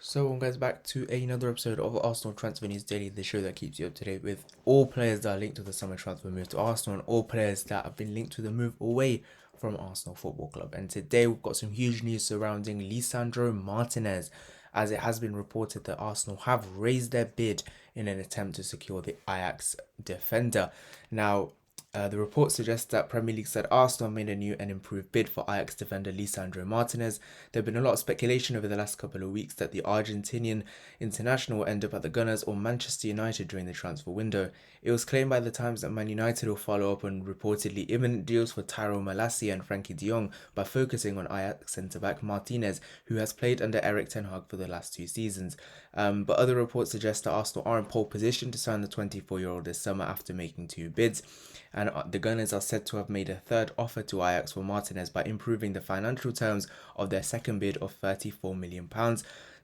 So welcome guys back to another episode of Arsenal Transfer News Daily, the show that keeps you up to date with all players that are linked to the summer transfer move to Arsenal and all players that have been linked to the move away from Arsenal Football Club. And today we've got some huge news surrounding Lisandro Martinez, as it has been reported that Arsenal have raised their bid in an attempt to secure the Ajax defender. Now, the report suggests that Premier League said Arsenal made a new and improved bid for Ajax defender Lisandro Martinez. There have been a lot of speculation over the last couple of weeks that the Argentinian international will end up at the Gunners or Manchester United during the transfer window. It was claimed by the Times that Man United will follow up on reportedly imminent deals for Tyrell Malacia and Frankie de Jong by focusing on Ajax centre-back Martinez, who has played under Erik ten Hag for the last 2 seasons. But other reports suggest that Arsenal are in pole position to sign the 24-year-old this summer after making 2 bids. And the Gunners are said to have made a third offer to Ajax for Martinez by improving the financial terms of their second bid of £34 million.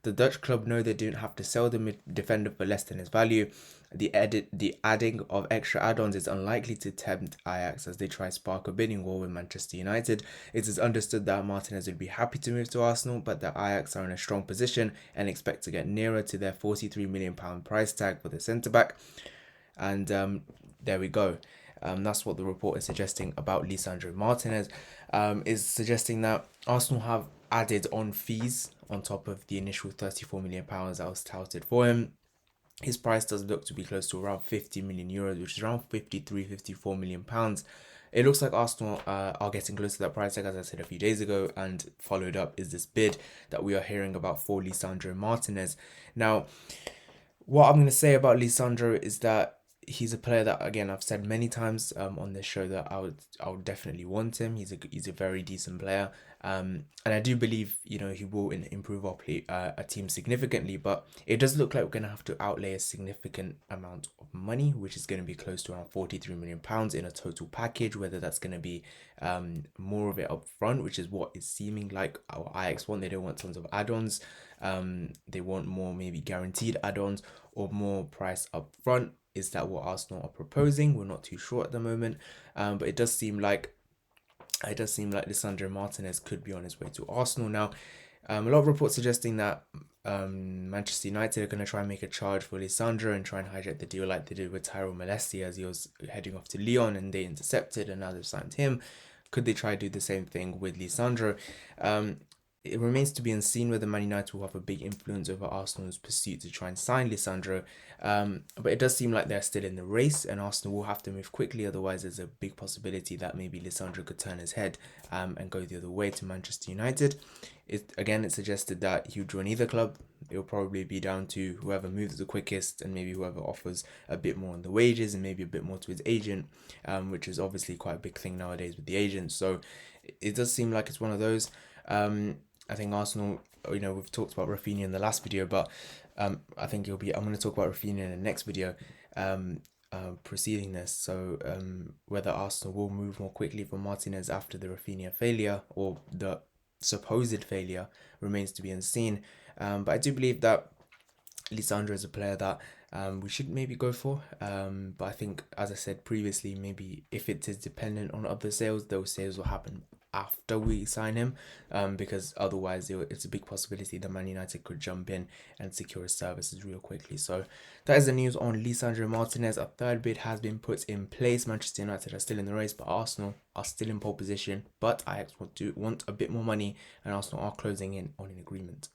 The Dutch club know they don't have to sell the defender for less than his value. The adding of extra add-ons is unlikely to tempt Ajax as they try spark a bidding war with Manchester United. It is understood that Martinez would be happy to move to Arsenal, but that Ajax are in a strong position and expect to get nearer to their £43 million price tag for the centre-back. And there we go. That's what the report is suggesting about Lisandro Martinez. Is suggesting that Arsenal have added on fees on top of the initial £34 million that was touted for him. His price does look to be close to around €50 million, which is around £53–54 million. It looks like Arsenal are getting close to that price tag, as I said a few days ago, and followed up is this bid that we are hearing about for Lisandro Martinez. Now, what I'm going to say about Lisandro is that he's a player that, again, I've said many times on this show that I would definitely want him. He's a very decent player, and I do believe he will improve our team significantly. But it does look like we're gonna have to outlay a significant amount of money, which is going to be close to around £43 million in a total package. Whether that's going to be more of it up front, which is what is seeming like our Ajax want. They don't want tons of add-ons. They want more maybe guaranteed add-ons or more price up front. Is that what Arsenal are proposing? We're not too sure at the moment, but it does seem like Lisandro Martinez could be on his way to Arsenal now. A lot of reports suggesting that Manchester United are going to try and make a charge for Lisandro and try and hijack the deal like they did with Tyrell Malacia as he was heading off to Lyon and they intercepted and now they've signed him. Could they try to do the same thing with Lisandro? It remains to be unseen whether Man United will have a big influence over Arsenal's pursuit to try and sign Lisandro. But it does seem like they're still in the race and Arsenal will have to move quickly. Otherwise, there's a big possibility that maybe Lisandro could turn his head and go the other way to Manchester United. It's suggested that he would join either club. It will probably be down to whoever moves the quickest and maybe whoever offers a bit more on the wages and maybe a bit more to his agent, which is obviously quite a big thing nowadays with the agents. So it does seem like it's one of those. I think Arsenal, we've talked about Rafinha in the last video, but I'm going to talk about Rafinha in the next video preceding this. So whether Arsenal will move more quickly for Martinez after the Rafinha failure or the supposed failure remains to be unseen. But I do believe that Lisandro is a player that we should maybe go for. But I think, as I said previously, maybe if it is dependent on other sales, those sales will happen after we sign him, because otherwise it's a big possibility that Man United could jump in and secure his services real quickly. So that is the news on Lisandro Martinez. A third bid has been put in place. Manchester United are still in the race, but Arsenal are still in pole position. But Ajax want a bit more money, and Arsenal are closing in on an agreement.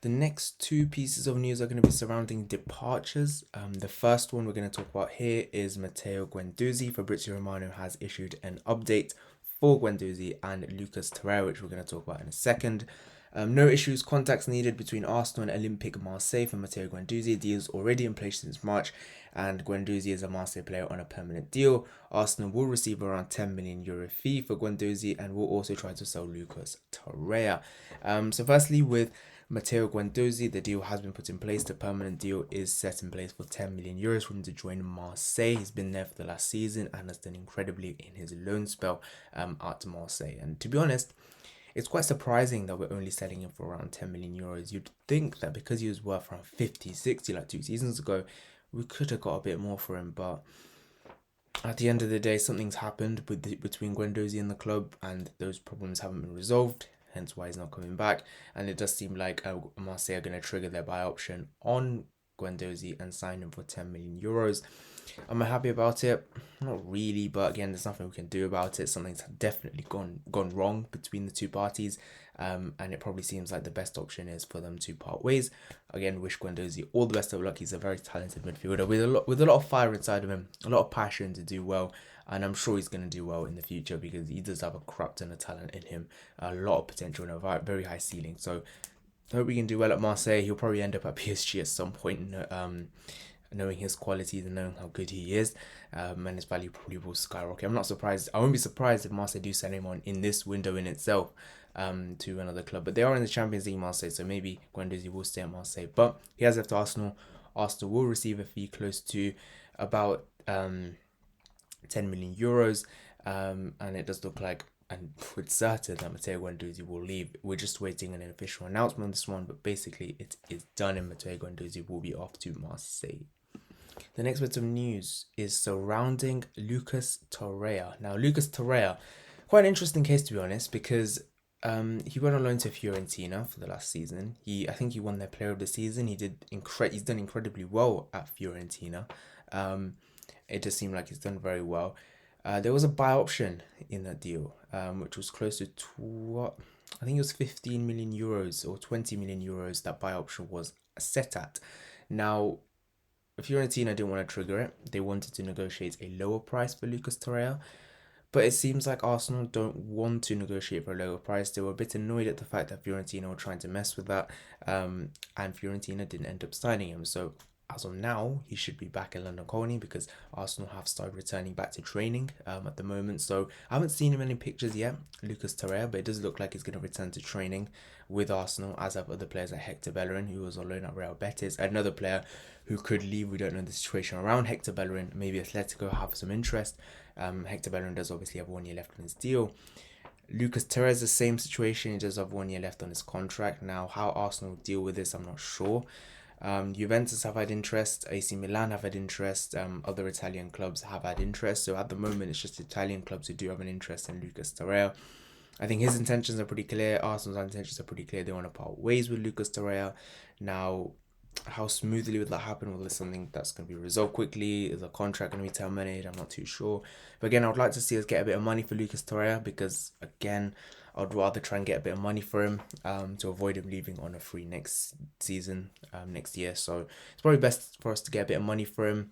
The next two pieces of news are going to be surrounding departures. The first one we're going to talk about here is Matteo Guendouzi. Fabrizio Romano has issued an update for Guendouzi and Lucas Torreira, which we're going to talk about in a second. No issues, contacts needed between Arsenal and Olympique Marseille for Matteo Guendouzi. Deals already in place since March, and Guendouzi is a Marseille player on a permanent deal. Arsenal will receive around €10 million fee for Guendouzi and will also try to sell Lucas Torreira. So firstly, with Matteo Guendouzi, the deal has been put in place. The permanent deal is set in place for €10 million for him to join Marseille. He's been there for the last season and has done incredibly in his loan spell at Marseille. And to be honest, it's quite surprising that we're only selling him for around €10 million. You'd think that because he was worth around 50, 60 like 2 seasons ago, we could have got a bit more for him. But at the end of the day, something's happened between Guendouzi and the club, and those problems haven't been resolved. hence why he's not coming back. And it does seem like Marseille are going to trigger their buy option on Guendouzi and sign him for 10 million euros. Am I happy about it? Not really, but again, there's nothing we can do about it. Something's definitely gone wrong between the two parties, and it probably seems like the best option is for them to part ways. Again, wish Guendouzi all the best of luck. He's a very talented midfielder with a lot of fire inside of him, a lot of passion to do well, and I'm sure he's going to do well in the future because he does have a crap ton of talent in him, a lot of potential and a very high ceiling. So I hope we can do well at Marseille. He'll probably end up at PSG at some point. Knowing his qualities and knowing how good he is, and his value probably will skyrocket. I'm not surprised. I won't be surprised if Marseille do sell him on in this window in itself to another club. But they are in the Champions League, Marseille, so maybe Guendouzi will stay at Marseille. But he has left Arsenal. Arsenal will receive a fee close to about 10 million euros, and it does look like, and it's certain that Matteo Guendouzi will leave. We're just waiting an official announcement on this one, but basically it is done, and Matteo Guendouzi will be off to Marseille. The next bit of news is surrounding Lucas Torreira. Now, Lucas Torreira, quite an interesting case to be honest, because he went on loan to Fiorentina for the last season. I think he won their Player of the Season. He's done incredibly well at Fiorentina. It just seemed like he's done very well. There was a buy option in that deal, which was close to I think it was 15 million euros or 20 million euros that buy option was set at. Now, Fiorentina didn't want to trigger it. They wanted to negotiate a lower price for Lucas Torreira. But it seems like Arsenal don't want to negotiate for a lower price. They were a bit annoyed at the fact that Fiorentina were trying to mess with that. And Fiorentina didn't end up signing him. So as of now, he should be back in London Colney because Arsenal have started returning back to training at the moment. So I haven't seen him in any pictures yet, Lucas Torreira, but it does look like he's going to return to training with Arsenal, as have other players like Hector Bellerin, who was on loan at Real Betis. Another player who could leave. We don't know the situation around Hector Bellerin. Maybe Atletico have some interest. Hector Bellerin does obviously have 1 year left on his deal. Lucas Torreira is the same situation. He does have 1 year left on his contract. Now, how Arsenal deal with this, I'm not sure. Juventus have had interest, AC Milan have had interest, other Italian clubs have had interest. So at the moment, it's just Italian clubs who do have an interest in Lucas Torreira. I think his intentions are pretty clear. Arsenal's intentions are pretty clear. They want to part ways with Lucas Torreira. Now, how smoothly would that happen? Well, it's something that's going to be resolved quickly. Is a contract going to be terminated? I'm not too sure. But again, I would like to see us get a bit of money for Lucas Torreira because, again, I'd rather try and get a bit of money for him to avoid him leaving on a free next season, next year. So it's probably best for us to get a bit of money for him.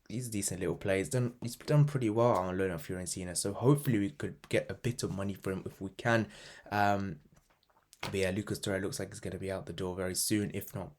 He's a decent little player. He's done pretty well on loan at Fiorentina. So hopefully we could get a bit of money for him if we can. But yeah, Lucas Torreira looks like he's going to be out the door very soon. If not,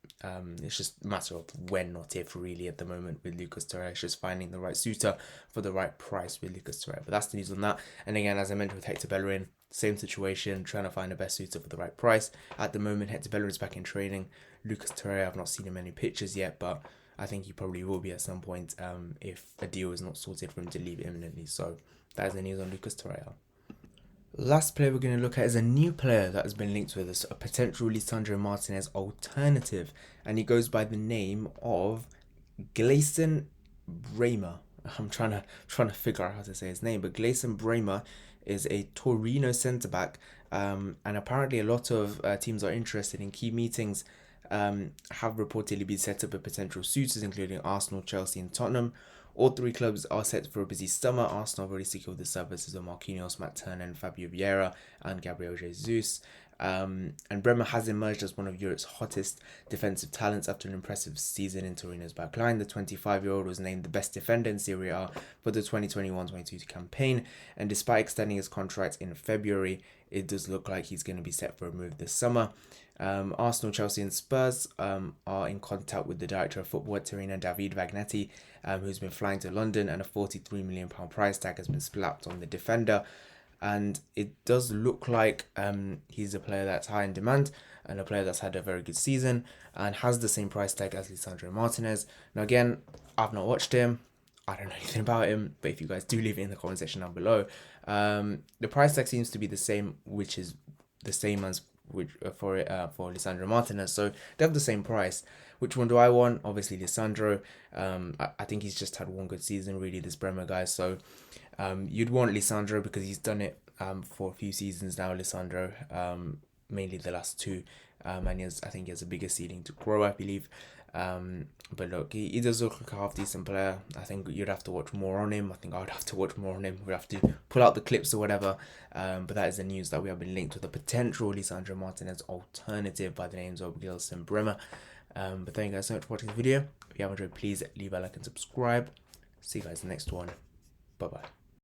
it's just a matter of when, not if, really, at the moment with Lucas Torreira. It's just finding the right suitor for the right price with Lucas Torreira. But that's the news on that. And again, as I mentioned with Hector Bellerin, same situation, trying to find the best suitor for the right price. At the moment, Hector Bellerin is back in training. Lucas Torreira, I've not seen him in any pictures yet, but I think he probably will be at some point if a deal is not sorted for him to leave imminently. So that is the news on Lucas Torreira. Last player we're going to look at is a new player that has been linked with us, a potential Lisandro Martinez alternative, and he goes by the name of Gleison Raymer. I'm trying to figure out how to say his name, but Gleison Raymer is a Torino centre back, and apparently a lot of teams are interested in key meetings. Have reportedly been set up with potential suitors, including Arsenal, Chelsea, and Tottenham. All three clubs are set for a busy summer. Arsenal have already secured the services of Marquinhos, Matt Turner, and Fabio Vieira, and Gabriel Jesus. And Bremer has emerged as one of Europe's hottest defensive talents after an impressive season in Torino's backline. The 25-year-old was named the best defender in Serie A for the 2021-22 campaign, and despite extending his contract in February, it does look like he's going to be set for a move this summer. Arsenal, Chelsea, and Spurs are in contact with the director of football at Torino, David Vagnetti, who's been flying to London, and a £43 million price tag has been slapped on the defender. And it does look like he's a player that's high in demand and a player that's had a very good season and has the same price tag as Lisandro Martinez. Now, again, I've not watched him. I don't know anything about him, but if you guys do leave it in the comment section down below. The price tag seems to be the same, which is the same as for Lisandro Martinez. So they have the same price. Which one do I want? Obviously Lisandro. I think he's just had one good season, really, this Bremer guy. So you'd want Lisandro because he's done it for a few seasons now, Lisandro, mainly the last two, and I think he has a bigger ceiling to grow, I believe. But look, he does look like a half decent player. I think you'd have to watch more on him. I think I would have to watch more on him. We'd have to pull out the clips or whatever. But that is the news that we have been linked with a potential Lisandro Martinez alternative by the names of Gilson Bremer. But thank you guys so much for watching the video. If you have enjoyed, please leave a like and subscribe. See you guys in the next one. Bye bye.